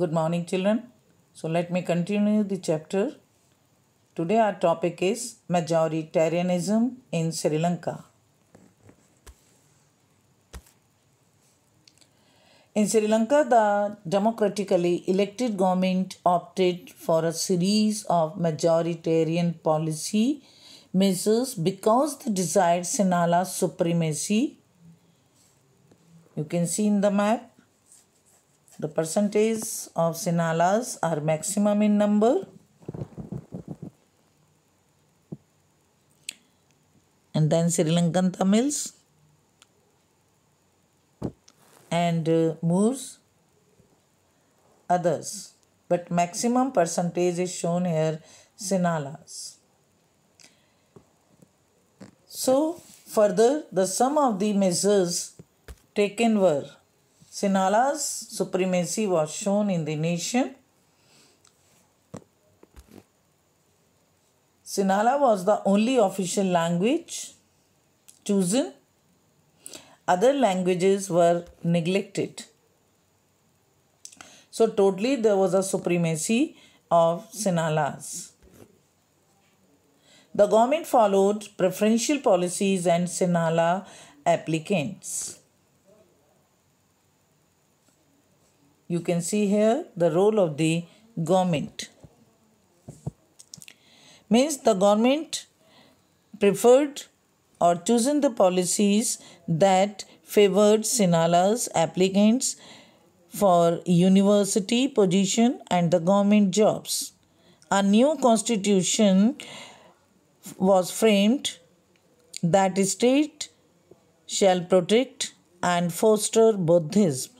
Good morning, children. So let me continue the chapter. Today our topic is majoritarianism in Sri Lanka. In Sri Lanka, the democratically elected government opted for a series of majoritarian policy measures because they desired Sinhala supremacy. You can see in the map, the percentage of Sinhalas are maximum in number. And then Sri Lankan Tamils and Moors, others. But maximum percentage is shown here, Sinhalas. So, further, the sum of the measures taken were Sinhala's supremacy was shown in the nation. Sinhala was the only official language chosen. Other languages were neglected. So totally there was a supremacy of Sinhalas. The government followed preferential policies and Sinhala applicants. You can see here the role of the government. Means the government preferred or chosen the policies that favored Sinhala's applicants for university position and the government jobs. A new constitution was framed that state shall protect and foster Buddhism.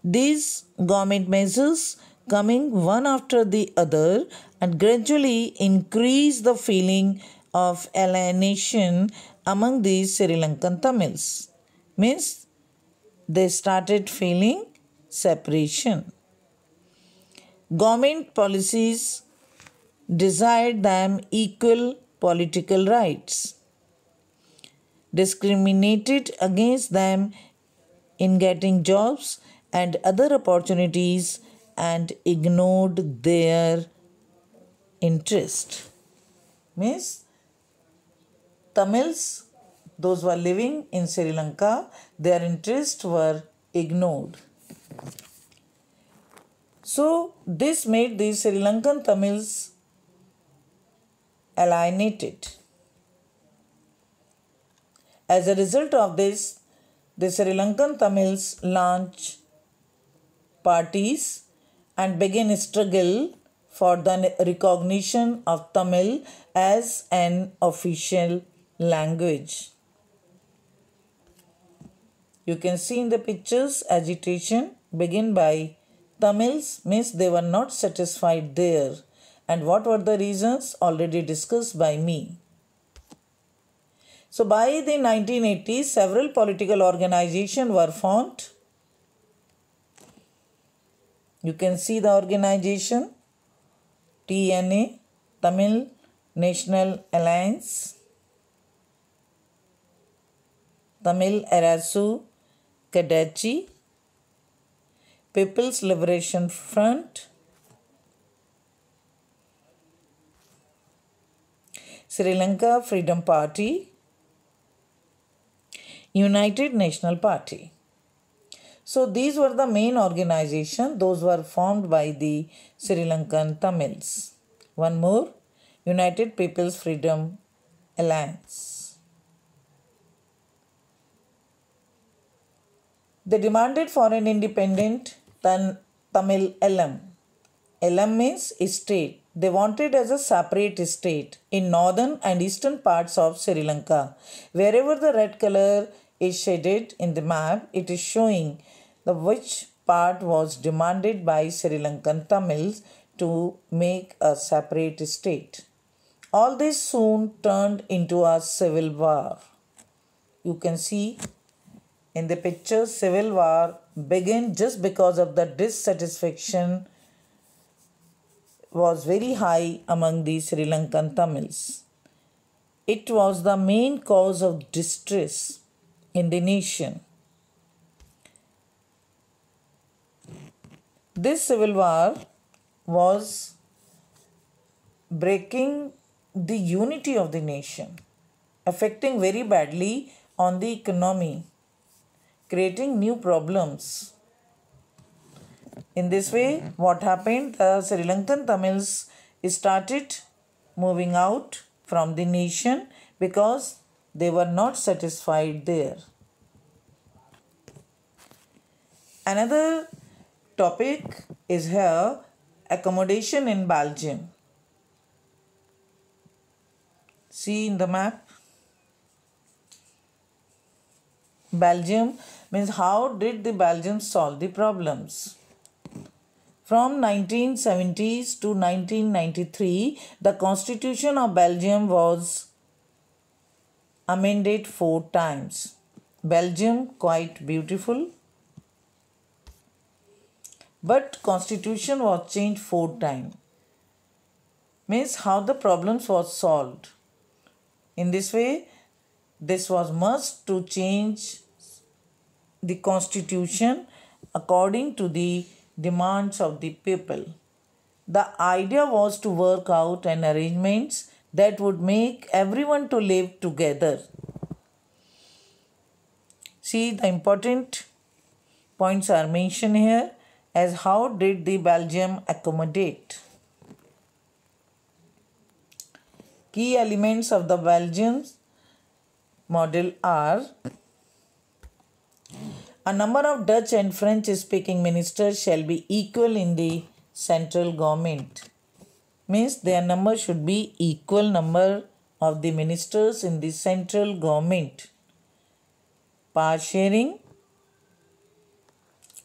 These government measures coming one after the other and gradually increase the feeling of alienation among the Sri Lankan Tamils. Means they started feeling separation. Government policies desired them equal political rights, discriminated against them in getting jobs and other opportunities and ignored their interest. Means Tamils, those who are living in Sri Lanka, their interests were ignored. So this made the Sri Lankan Tamils alienated. As a result of this, the Sri Lankan Tamils launched parties and began a struggle for the recognition of Tamil as an official language. You can see in the pictures agitation began by Tamils, means they were not satisfied there. And what were the reasons? Already discussed by me. So by the 1980s, several political organizations were formed. You can see the organization TNA, Tamil National Alliance, Tamil Arasu Kadachi, People's Liberation Front, Sri Lanka Freedom Party, United National Party. So these were the main organizations. Those were formed by the Sri Lankan Tamils. One more, United People's Freedom Alliance. They demanded for an independent Tamil Elam. Elam means state. They wanted as a separate state in northern and eastern parts of Sri Lanka. Wherever the red color is shaded in the map, it is showing which part was demanded by Sri Lankan Tamils to make a separate state. All this soon turned into a civil war. You can see in the picture, civil war began just because of the dissatisfaction was very high among the Sri Lankan Tamils. It was the main cause of distress in the nation. This civil war was breaking the unity of the nation, affecting very badly on the economy, creating new problems. In this way, what happened? The Sri Lankan Tamils started moving out from the nation because they were not satisfied there. Another topic is here accommodation in Belgium. See in the map. Belgium means how did the Belgians solve the problems? From 1970s to 1993, the Constitution of Belgium was amended 4 times. Belgium quite beautiful, but Constitution was changed 4 times. Means how the problems was solved. In this way, this was must to change the Constitution according to the demands of the people. The idea was to work out an arrangements that would make everyone to live together. See, the important points are mentioned here as how did the Belgium accommodate. Key elements of the Belgian model are a number of Dutch and French speaking ministers shall be equal in the central government. Means their number should be equal number of the ministers in the central government. Power sharing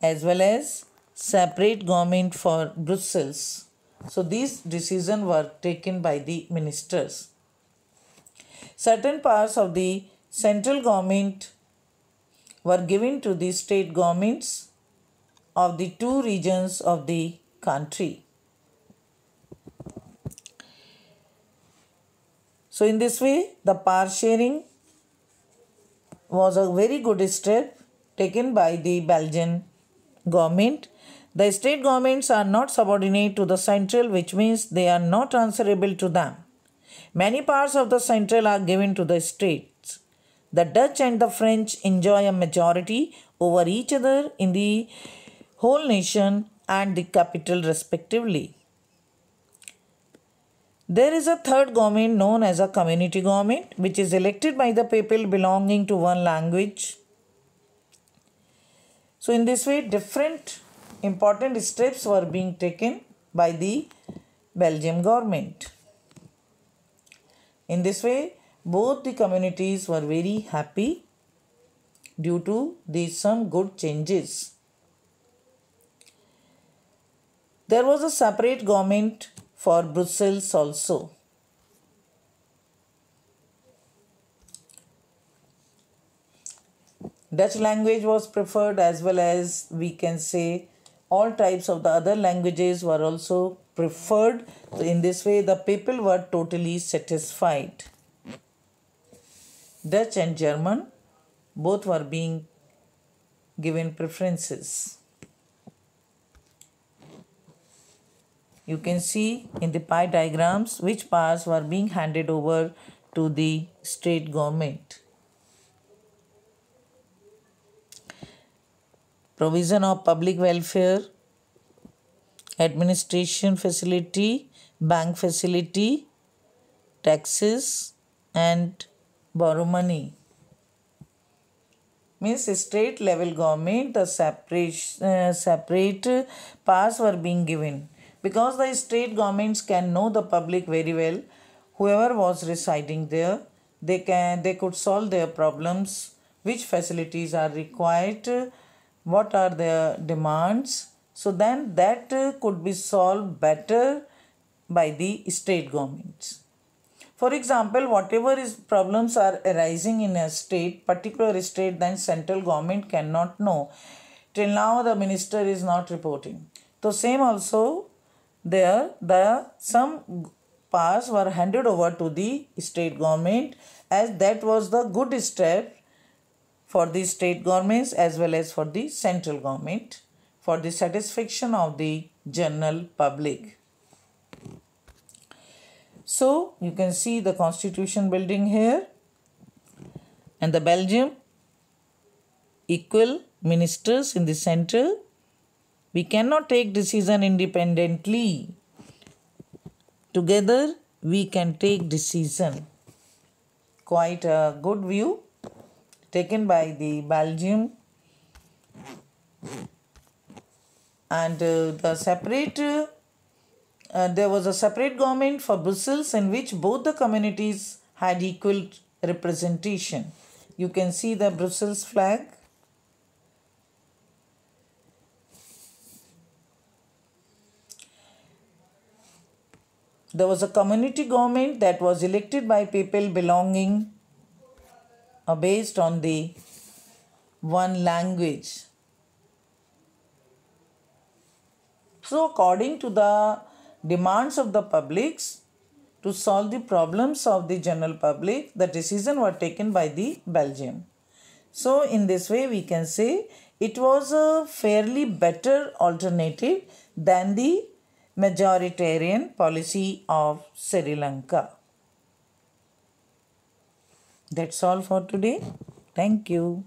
as well as separate government for Brussels. So these decisions were taken by the ministers. Certain powers of the central government were given to the state governments of the 2 regions of the country. So in this way, the power sharing was a very good step taken by the Belgian government. The state governments are not subordinate to the central, which means they are not answerable to them. Many parts of the central are given to the states. The Dutch and the French enjoy a majority over each other in the whole nation and the capital respectively. There is a third government known as a community government, which is elected by the people belonging to one language. So in this way, different important steps were being taken by the Belgian government. In this way, both the communities were very happy due to some good changes. There was a separate government for Brussels also. Dutch language was preferred, as well as we can say all types of the other languages were also preferred. So in this way, the people were totally satisfied. Dutch and German both were being given preferences. You can see in the pie diagrams which powers were being handed over to the state government. Provision of public welfare, administration facility, bank facility, taxes and borrow money. Means state level government, the separate powers were being given. Because the state governments can know the public very well, whoever was residing there, they could solve their problems, which facilities are required, what are their demands. So then that could be solved better by the state governments. For example, whatever problems are arising in a state, particular state, then central government cannot know. Till now the minister is not reporting. So same also there, some powers were handed over to the state government, as that was the good step for the state governments as well as for the central government. for the satisfaction of the general public. So you can see the Constitution building here, and the Belgium equal ministers in the center. We cannot take decision independently. Together we can take decision. Quite a good view taken by the Belgium. And there was a separate government for Brussels in which both the communities had equal representation. You can see the Brussels flag. There was a community government that was elected by people belonging based on the one language. So according to the demands of the publics, to solve the problems of the general public, the decisions were taken by the Belgium. So in this way we can say it was a fairly better alternative than the majoritarian policy of Sri Lanka. That's all for today. Thank you.